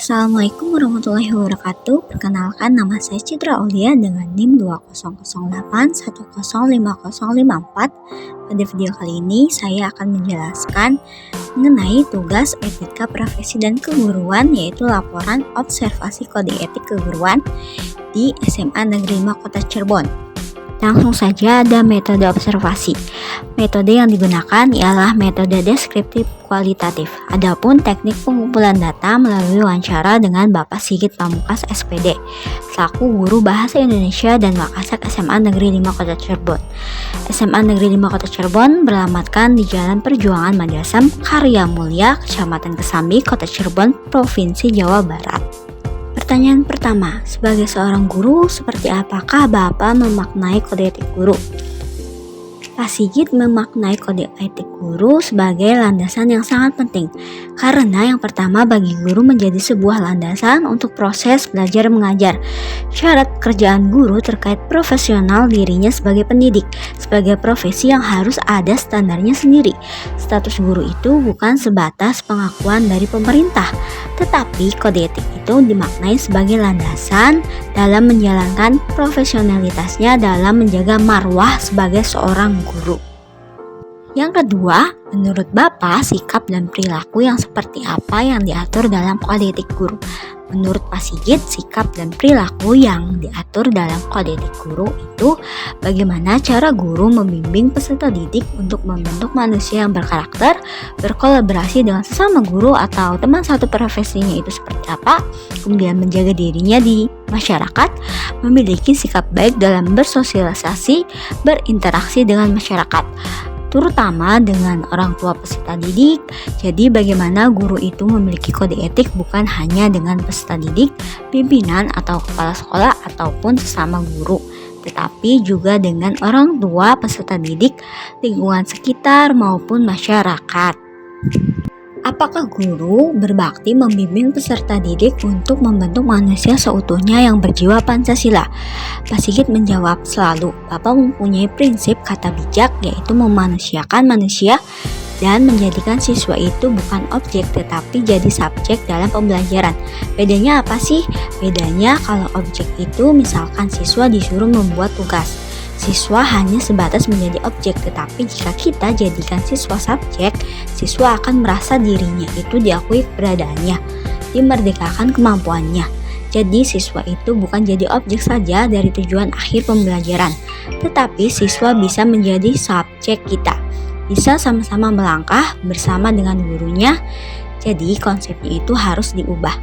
Assalamualaikum warahmatullahi wabarakatuh. Perkenalkan, nama saya Citra Aulia dengan NIM 20081050554. Pada video kali ini saya akan menjelaskan mengenai tugas etika profesi dan keguruan, yaitu laporan observasi kode etik keguruan di SMA Negeri 5 Kota Cirebon. Langsung saja, ada metode observasi. Metode yang digunakan ialah metode deskriptif kualitatif. Adapun teknik pengumpulan data melalui wawancara dengan Bapak Sigit Pamungkas SPD, selaku guru Bahasa Indonesia dan Wakasek SMA Negeri 5 Kota Cirebon. SMA Negeri 5 Kota Cirebon beralamatkan di Jalan Perjuangan Madrasah Karya Mulia, Kecamatan Kesambi, Kota Cirebon, Provinsi Jawa Barat. Pertanyaan pertama, sebagai seorang guru, seperti apakah Bapak memaknai kode etik guru? Pak Sigit memaknai kode etik guru sebagai landasan yang sangat penting, karena yang pertama bagi guru menjadi sebuah landasan untuk proses belajar mengajar. Syarat kerjaan guru terkait profesional dirinya sebagai pendidik, sebagai profesi yang harus ada standarnya sendiri. Status guru itu bukan sebatas pengakuan dari pemerintah, tetapi kode etik itu dimaknai sebagai landasan dalam menjalankan profesionalitasnya dalam menjaga marwah sebagai seorang guru. Yang kedua, menurut Bapak, sikap dan perilaku yang seperti apa yang diatur dalam kode etik guru? Menurut Pak Sigit, sikap dan perilaku yang diatur dalam kode etik guru itu bagaimana cara guru membimbing peserta didik untuk membentuk manusia yang berkarakter, berkolaborasi dengan sesama guru atau teman satu profesinya itu seperti apa, kemudian menjaga dirinya di masyarakat, memiliki sikap baik dalam bersosialisasi, berinteraksi dengan masyarakat, terutama dengan orang tua peserta didik. Jadi bagaimana guru itu memiliki kode etik bukan hanya dengan peserta didik, pimpinan atau kepala sekolah ataupun sesama guru, tetapi juga dengan orang tua peserta didik, lingkungan sekitar maupun masyarakat. Apakah guru berbakti membimbing peserta didik untuk membentuk manusia seutuhnya yang berjiwa Pancasila? Pak Sigit menjawab, selalu. Bapak mempunyai prinsip kata bijak, yaitu memanusiakan manusia dan menjadikan siswa itu bukan objek tetapi jadi subjek dalam pembelajaran. Bedanya apa sih? Bedanya kalau objek itu misalkan siswa disuruh membuat tugas, siswa hanya sebatas menjadi objek, tetapi jika kita jadikan siswa subjek, siswa akan merasa dirinya itu diakui keberadaannya, dimerdekakan kemampuannya. Jadi siswa itu bukan jadi objek saja dari tujuan akhir pembelajaran, tetapi siswa bisa menjadi subjek kita, bisa sama-sama melangkah bersama dengan gurunya. Jadi konsepnya itu harus diubah.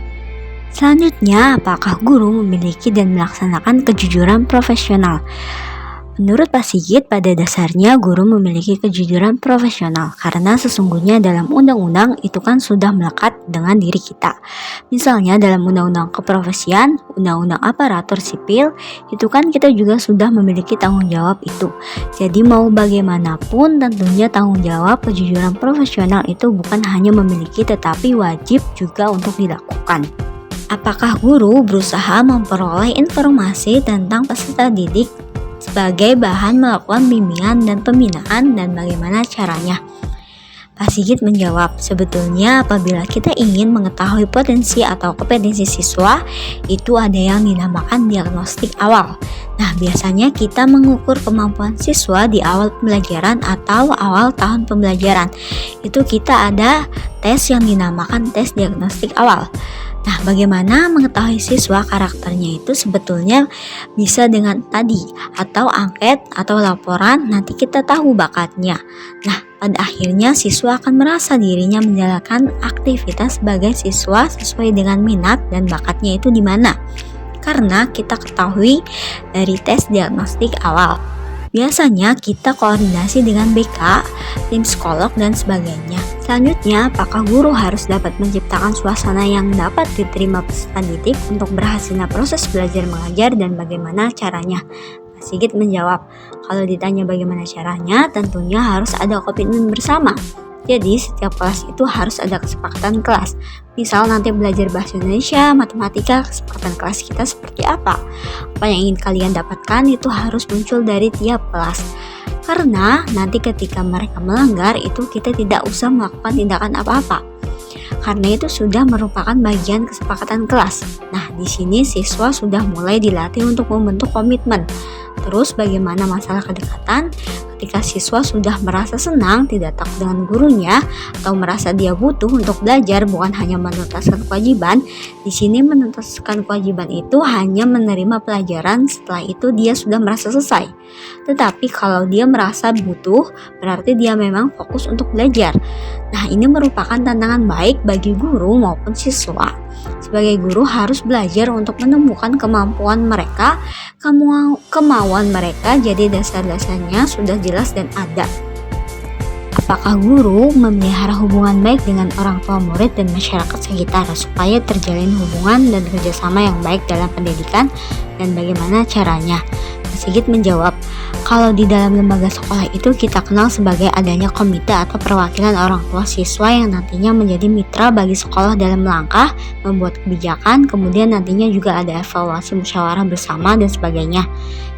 Selanjutnya, apakah guru memiliki dan melaksanakan kejujuran profesional? Menurut Pak Sigit, pada dasarnya guru memiliki kejujuran profesional karena sesungguhnya dalam undang-undang itu kan sudah melekat dengan diri kita. Misalnya dalam undang-undang keprofesian, undang-undang aparatur sipil, itu kan kita juga sudah memiliki tanggung jawab itu. Jadi mau bagaimanapun tentunya tanggung jawab kejujuran profesional itu bukan hanya memiliki tetapi wajib juga untuk dilakukan. Apakah guru berusaha memperoleh informasi tentang peserta didik sebagai bahan melakukan bimbingan dan pembinaan, dan bagaimana caranya? Pak Sigit menjawab, sebetulnya apabila kita ingin mengetahui potensi atau kompetensi siswa, itu ada yang dinamakan diagnostik awal. Nah, biasanya kita mengukur kemampuan siswa di awal pembelajaran atau awal tahun pembelajaran. Itu kita ada tes yang dinamakan tes diagnostik awal. Nah, bagaimana mengetahui siswa karakternya itu sebetulnya bisa dengan tadi atau angket atau laporan, nanti kita tahu bakatnya. Nah, pada akhirnya siswa akan merasa dirinya menjalankan aktivitas sebagai siswa sesuai dengan minat dan bakatnya itu di mana. Karena kita ketahui dari tes diagnostik awal. Biasanya kita koordinasi dengan BK, tim psikolog, dan sebagainya. Selanjutnya, apakah guru harus dapat menciptakan suasana yang dapat diterima peserta didik untuk berhasilnya proses belajar mengajar dan bagaimana caranya? Pak Sigit menjawab, kalau ditanya bagaimana caranya, tentunya harus ada komitmen bersama. Jadi setiap kelas itu harus ada kesepakatan kelas. Misal nanti belajar bahasa Indonesia, matematika, kesepakatan kelas kita seperti apa? Apa yang ingin kalian dapatkan itu harus muncul dari tiap kelas. Karena nanti ketika mereka melanggar itu kita tidak usah melakukan tindakan apa-apa. karena itu sudah merupakan bagian kesepakatan kelas. Nah, di sini siswa sudah mulai dilatih untuk membentuk komitmen. Terus bagaimana masalah kedekatan? Ketika siswa sudah merasa senang, tidak takut dengan gurunya, atau merasa dia butuh untuk belajar bukan hanya menuntaskan kewajiban. Di sini menuntaskan kewajiban itu hanya menerima pelajaran, setelah itu dia sudah merasa selesai. Tetapi kalau dia merasa butuh, berarti dia memang fokus untuk belajar. Nah, ini merupakan tantangan baik bagi guru maupun siswa. Sebagai guru harus belajar untuk menemukan kemampuan mereka, kemauan mereka, jadi dasar-dasarnya sudah jelas dan ada. Apakah guru memelihara hubungan baik dengan orang tua murid dan masyarakat sekitar supaya terjalin hubungan dan kerjasama yang baik dalam pendidikan, dan bagaimana caranya? Mas Sigit menjawab, kalau di dalam lembaga sekolah itu kita kenal sebagai adanya komite atau perwakilan orang tua siswa yang nantinya menjadi mitra bagi sekolah dalam langkah membuat kebijakan, kemudian nantinya juga ada evaluasi musyawarah bersama dan sebagainya.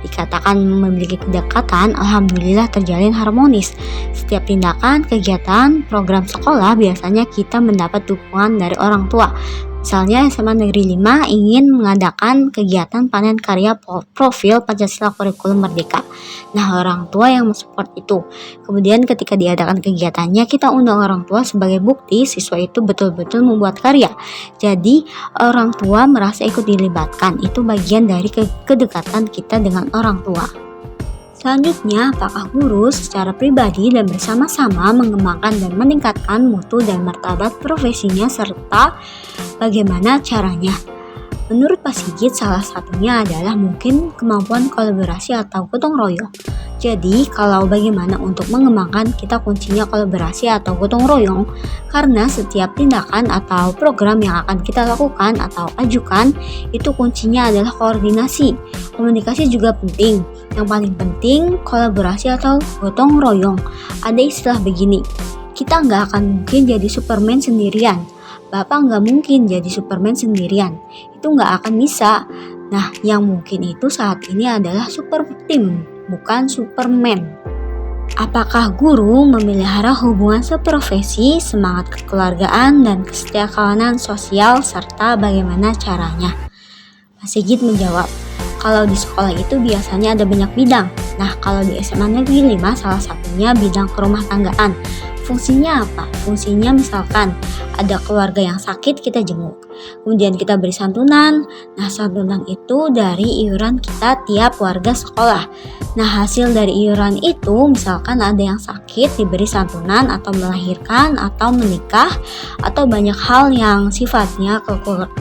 Dikatakan memiliki kedekatan, alhamdulillah terjalin harmonis. Setiap tindakan, kegiatan, program sekolah biasanya kita mendapat dukungan dari orang tua. Misalnya SMA Negeri 5 ingin mengadakan kegiatan panen karya profil Pancasila Kurikulum Merdeka. Nah, orang tua yang mensupport itu. Kemudian ketika diadakan kegiatannya, kita undang orang tua sebagai bukti siswa itu betul-betul membuat karya. Jadi, orang tua merasa ikut dilibatkan. Itu bagian dari kedekatan kita dengan orang tua. Selanjutnya, apakah guru secara pribadi dan bersama-sama mengembangkan dan meningkatkan mutu dan martabat profesinya serta bagaimana caranya? Menurut Pak Sigit, salah satunya adalah mungkin kemampuan kolaborasi atau gotong royong. Jadi, kalau bagaimana untuk mengembangkan, kita kuncinya kolaborasi atau gotong royong, karena setiap tindakan atau program yang akan kita lakukan atau ajukan, itu kuncinya adalah koordinasi. Komunikasi juga penting. Yang paling penting, kolaborasi atau gotong royong. Ada istilah begini, kita nggak akan mungkin jadi Superman sendirian. Bapak nggak mungkin jadi Superman sendirian. Itu nggak akan bisa. Nah, yang mungkin itu saat ini adalah super team, bukan Superman. Apakah guru memelihara hubungan seprofesi, semangat kekeluargaan, dan kesetiakawanan sosial, serta bagaimana caranya? Pak Sigit menjawab, kalau di sekolah itu biasanya ada banyak bidang. Nah, kalau di SMA Negeri 5 salah satunya bidang kerumah tanggaan. Fungsinya apa? Fungsinya misalkan ada keluarga yang sakit, kita jenguk. Kemudian kita beri santunan. Nah, santunan itu dari iuran kita tiap warga sekolah. Nah, hasil dari iuran itu misalkan ada yang sakit diberi santunan atau melahirkan atau menikah atau banyak hal yang sifatnya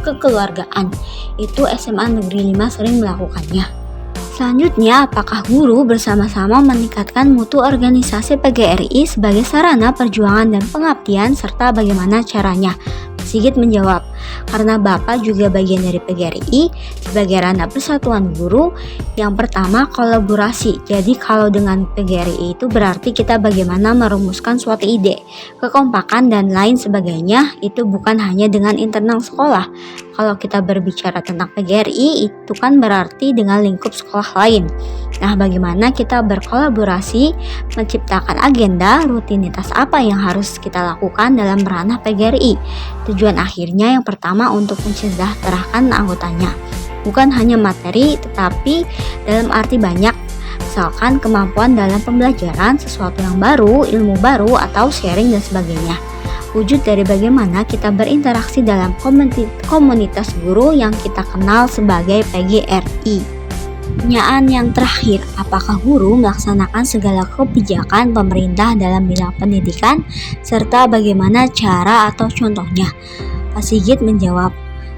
kekeluargaan. Itu SMA Negeri 5 sering melakukannya. Selanjutnya, apakah guru bersama-sama meningkatkan mutu organisasi PGRI sebagai sarana perjuangan dan pengabdian serta bagaimana caranya? Sigit menjawab, karena Bapak juga bagian dari PGRI sebagai ranah persatuan guru. Yang pertama, kolaborasi. Jadi kalau dengan PGRI itu berarti kita bagaimana merumuskan suatu ide, kekompakan dan lain sebagainya. Itu bukan hanya dengan internal sekolah. Kalau kita berbicara tentang PGRI itu kan berarti dengan lingkup sekolah lain. Nah, bagaimana kita berkolaborasi menciptakan agenda rutinitas apa yang harus kita lakukan dalam ranah PGRI. Tujuan akhirnya yang pertama untuk mensejahterakan anggotanya. Bukan hanya materi tetapi dalam arti banyak. Misalkan kemampuan dalam pembelajaran, sesuatu yang baru, ilmu baru atau sharing dan sebagainya. Wujud dari bagaimana kita berinteraksi dalam komunitas guru yang kita kenal sebagai PGRI. Pertanyaan yang terakhir, apakah guru melaksanakan segala kebijakan pemerintah dalam bidang pendidikan serta bagaimana cara atau contohnya? Pak Sigit menjawab,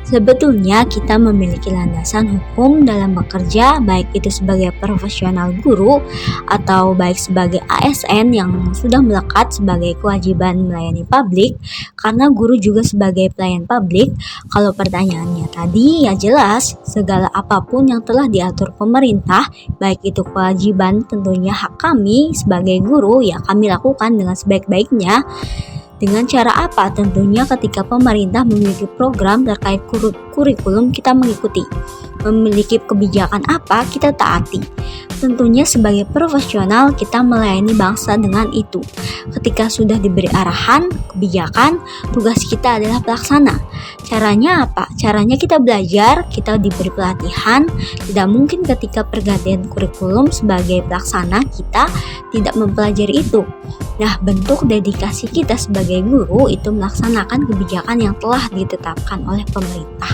sebetulnya kita memiliki landasan hukum dalam bekerja, baik itu sebagai profesional guru atau baik sebagai ASN yang sudah melekat sebagai kewajiban melayani publik, karena guru juga sebagai pelayan publik. Kalau pertanyaannya tadi, ya jelas segala apapun yang telah diatur pemerintah, baik itu kewajiban tentunya hak kami sebagai guru, ya kami lakukan dengan sebaik-baiknya. Dengan cara apa? Tentunya ketika pemerintah memiliki program terkait kurikulum kita mengikuti. memiliki kebijakan apa, kita taati. Tentunya sebagai profesional kita melayani bangsa dengan itu. Ketika sudah diberi arahan, kebijakan, tugas kita adalah pelaksana. Caranya apa? Caranya kita belajar, kita diberi pelatihan. Tidak mungkin ketika pergantian kurikulum sebagai pelaksana kita tidak mempelajari itu. Nah, bentuk dedikasi kita sebagai guru itu melaksanakan kebijakan yang telah ditetapkan oleh pemerintah.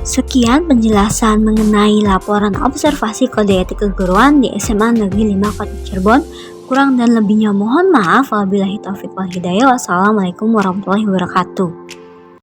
Sekian penjelasan mengenai laporan observasi kode etik keguruan di SMA Negeri 5 Kota Cirebon. Kurang dan lebihnya mohon maaf. Wabillahi taufiq wal hidayah. Wassalamualaikum warahmatullahi wabarakatuh.